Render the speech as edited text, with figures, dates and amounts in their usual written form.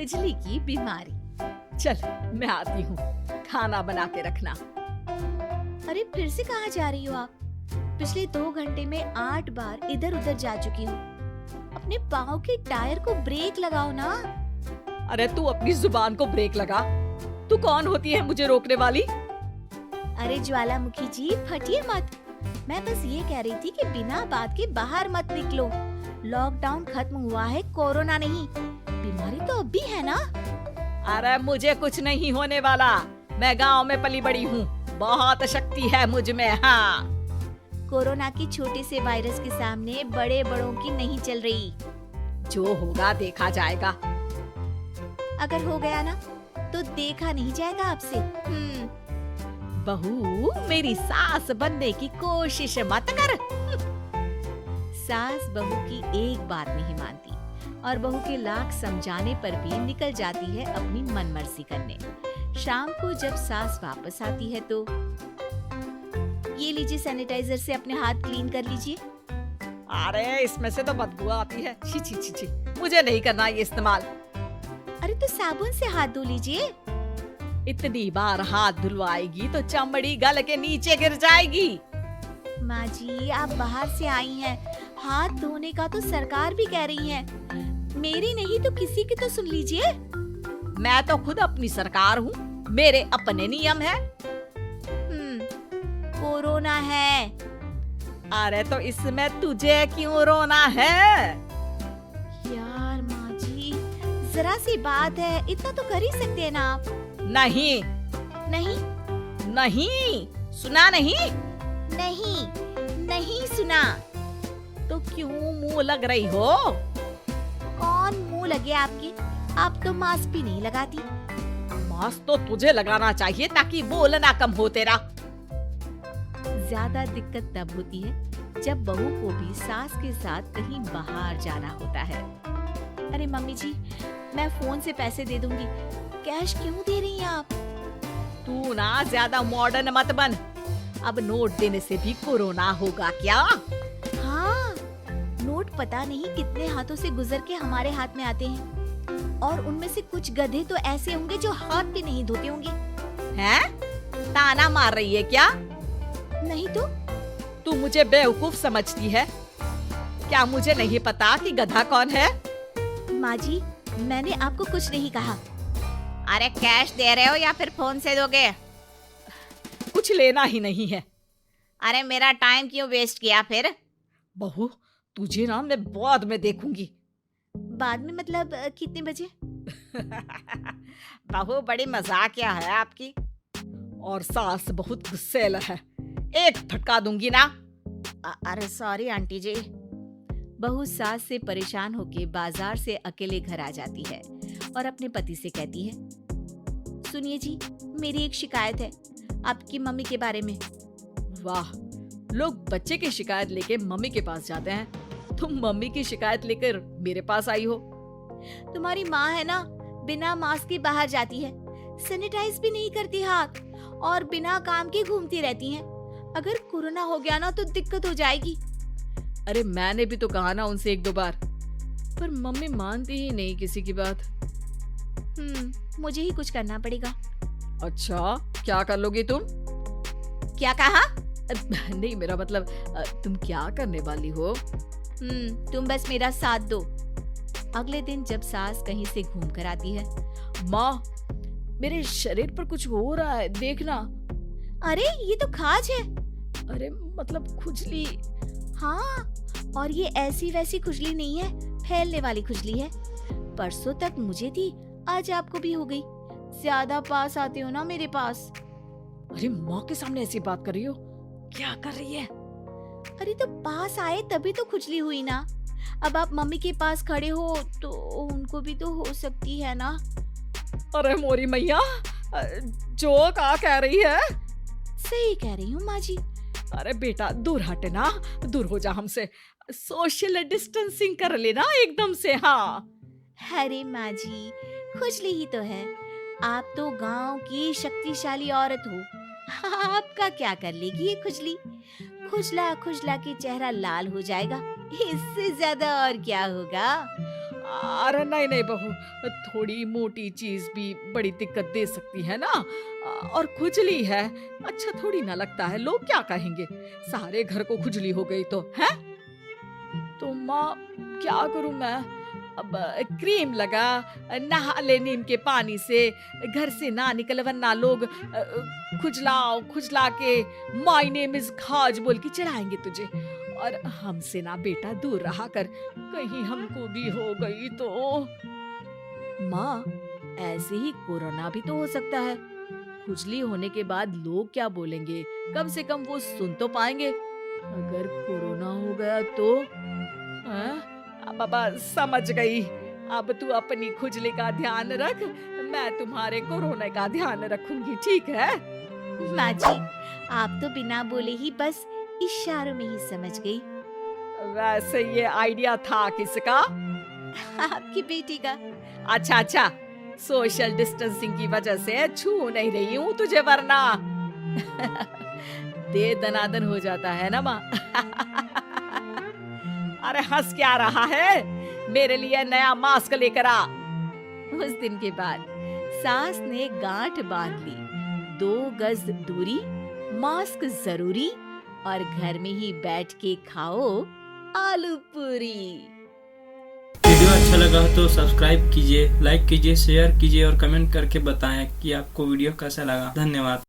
खुजली की बीमारी। चल मैं आती हूँ, खाना बना के रखना। अरे फिर से कहाँ जा रही हो आप? पिछले 2 घंटे में 8 बार इधर उधर जा चुकी हूँ। अपने पाँव के टायर को ब्रेक लगाओ ना। अरे तू अपनी जुबान को ब्रेक लगा। तू कौन होती है मुझे रोकने वाली? अरे ज्वालामुखी जी फटिए मत। मैं बस ये कह रही थी कि बिना बात के बाहर मत निकलो। लॉकडाउन खत्म हुआ है, कोरोना नहीं। बीमारी तो अब भी है ना। अरे मुझे कुछ नहीं होने वाला। मैं गांव में पली बड़ी हूँ, बहुत शक्ति है मुझ में। हाँ, कोरोना की छोटे से वायरस के सामने बड़े बड़ों की नहीं चल रही। जो होगा देखा जाएगा। अगर हो गया ना तो देखा नहीं जाएगा आपसे। बहू मेरी सास बनने की कोशिश मत कर। सास बहू की एक बात नहीं मानती और बहू के लाख समझाने पर भी निकल जाती है अपनी मनमर्जी करने। शाम को जब सास वापस आती है तो ये लीजिए, सैनिटाइजर से अपने हाथ क्लीन कर लीजिए। अरे इसमें से तो बदबू आती है। छी छी छी छी, मुझे नहीं करना ये इस्तेमाल। अरे तो साबुन से हाथ धो लीजिए। इतनी बार हाथ धुलवाएगी तो चमड़ी गल के नीचे गिर जाएगी। माँ जी आप बाहर से आई हैं, हाथ धोने का तो सरकार भी कह रही है। मेरी नहीं तो किसी की तो सुन लीजिए। मैं तो खुद अपनी सरकार हूँ, मेरे अपने नियम है। कोरोना है। अरे तो इसमें तुझे क्यों रोना है? यार माँ जी जरा सी बात है, इतना तो कर ही सकते हैं ना आप। नहीं नहीं नहीं, सुना नहीं? नहीं नहीं सुना। तो क्यों मुंह लग रही हो? कौन मुंह लगे आपके? आप तो मास्क भी नहीं लगाती। मास्क तो तुझे लगाना चाहिए ताकि बोलना कम हो तेरा। ज्यादा दिक्कत तब होती है जब बहू को भी सास के साथ कहीं बाहर जाना होता है। अरे मम्मी जी मैं फोन से पैसे दे दूंगी, कैश क्यों दे रही हैं आप? तू ना ज्यादा मॉडर्न मत बन। अब नोट देने से भी कोरोना होगा क्या? हाँ, नोट पता नहीं कितने हाथों से गुजर के हमारे हाथ में आते हैं और उनमें से कुछ गधे तो ऐसे होंगे जो हाथ भी नहीं धोते होंगे। हैं? ताना मार रही है क्या? नहीं तो। तू मुझे बेवकूफ समझती है क्या? मुझे नहीं पता कि गधा कौन है। माँ जी मैंने आपको कुछ नहीं कहा। अरे कैश दे रहे हो या फिर फोन से दोगे? कुछ लेना ही नहीं है। अरे मेरा टाइम क्यों वेस्ट किया फिर? बहू तुझे ना मैं बाद में देखूंगी। बाद में मतलब कितने बजे? बहू बड़ी मजाकिया है आपकी। और सास बहुत गुस्सेल है, एक फटका दूंगी ना। अरे सॉरी आंटी जी। बहू सास से परेशान होके बाजार से अकेले घर आ जाती है और अपने पति से कहती है, सुनिए जी मेरी एक शिकायत है आपकी मम्मी के बारे में। वाह, लोग बच्चे की शिकायत लेके मम्मी के पास जाते हैं, तुम मम्मी की शिकायत लेकर मेरे पास आई हो। तुम्हारी माँ है ना, बिना मास्क के बाहर जाती है, सैनिटाइज भी नहीं करती हाथ और बिना काम के घूमती रहती हैं। अगर कोरोना हो गया ना तो दिक्कत हो जाएगी। अरे मैंने भी तो कहा ना उनसे 1-2 बार, पर मम्मी मानती ही नहीं किसी की बात। मुझे ही कुछ करना पड़ेगा। अच्छा क्या कर लोगी तुम? क्या कहा? नहीं मेरा मतलब तुम क्या करने वाली हो? तुम बस मेरा साथ दो। अगले दिन जब सास कहीं से घूम कर आती है, माँ मेरे शरीर पर कुछ हो रहा है देखना। अरे ये तो खाज है। अरे मतलब खुजली। हाँ, और ये ऐसी वैसी खुजली नहीं है, फैलने वाली खुजली है। परसों तक मुझे थी, आज आपको भी हो गई। ज्यादा पास आते हो ना मेरे पास। अरे माँ के सामने ऐसी बात कर रही हो? क्या कर रही है? अरे तो पास आए तभी तो खुजली हुई ना। अब आप मम्मी के पास खड़े हो तो उनको भी तो हो सकती है ना। अरे मोरी मैया, जो क्या कह रही है? सही कह रही हूँ माँ जी। अरे बेटा दूर हटे ना, दूर हो जा हमसे। सोशल डिस्टेंसिंग कर लेना एकदम से। हाँ अरे माँ जी खुजली ही तो है, आप तो गांव की शक्तिशाली औरत हो, आपका क्या कर लेगी ये खुजली? खुजला खुजला के चेहरा लाल हो जाएगा, इससे ज्यादा और क्या होगा? अरे नहीं नहीं बहू, थोड़ी मोटी चीज भी बड़ी दिक्कत दे सकती है ना। और खुजली है, अच्छा थोड़ी ना लगता है, लोग क्या कहेंगे, सारे घर को खुजली हो गई तो है। तो माँ क्या करूं मैं, अब क्रीम लगा, नहा ले नीम के पानी से, घर से ना निकल वरना लोग खुजला के माय नेम इज खाज बोल के चढ़ाएंगे तुझे। और हमसे ना बेटा दूर रहा कर, कहीं हमको भी हो गई तो। माँ ऐसे ही कोरोना भी तो हो सकता है, खुजली होने के बाद लोग क्या बोलेंगे, कम से कम वो सुन तो पाएंगे। अगर कोरोना हो गया तो बाबा समझ गई, अब तू अपनी खुजली का ध्यान रख, मैं तुम्हारे कोरोना का ध्यान रखूंगी, ठीक है। माँ जी, आप तो बिना बोले ही बस इशारों में ही समझ गई। वैसे ये आइडिया था किसका? आपकी बेटी का। अच्छा, सोशल डिस्टेंसिंग की वजह से छू नहीं रही हूँ तुझे वरना दे दनादन हो जाता है ना माँ। अरे हंस क्या रहा है, मेरे लिए नया मास्क लेकर आ। उस दिन के बाद सास ने गांठ बांध ली, 2 गज दूरी, मास्क जरूरी, और घर में ही बैठ के खाओ आलू पूरी। वीडियो अच्छा लगा हो तो सब्सक्राइब कीजिए, लाइक कीजिए, शेयर कीजिए और कमेंट करके बताएं कि आपको वीडियो कैसा लगा। धन्यवाद।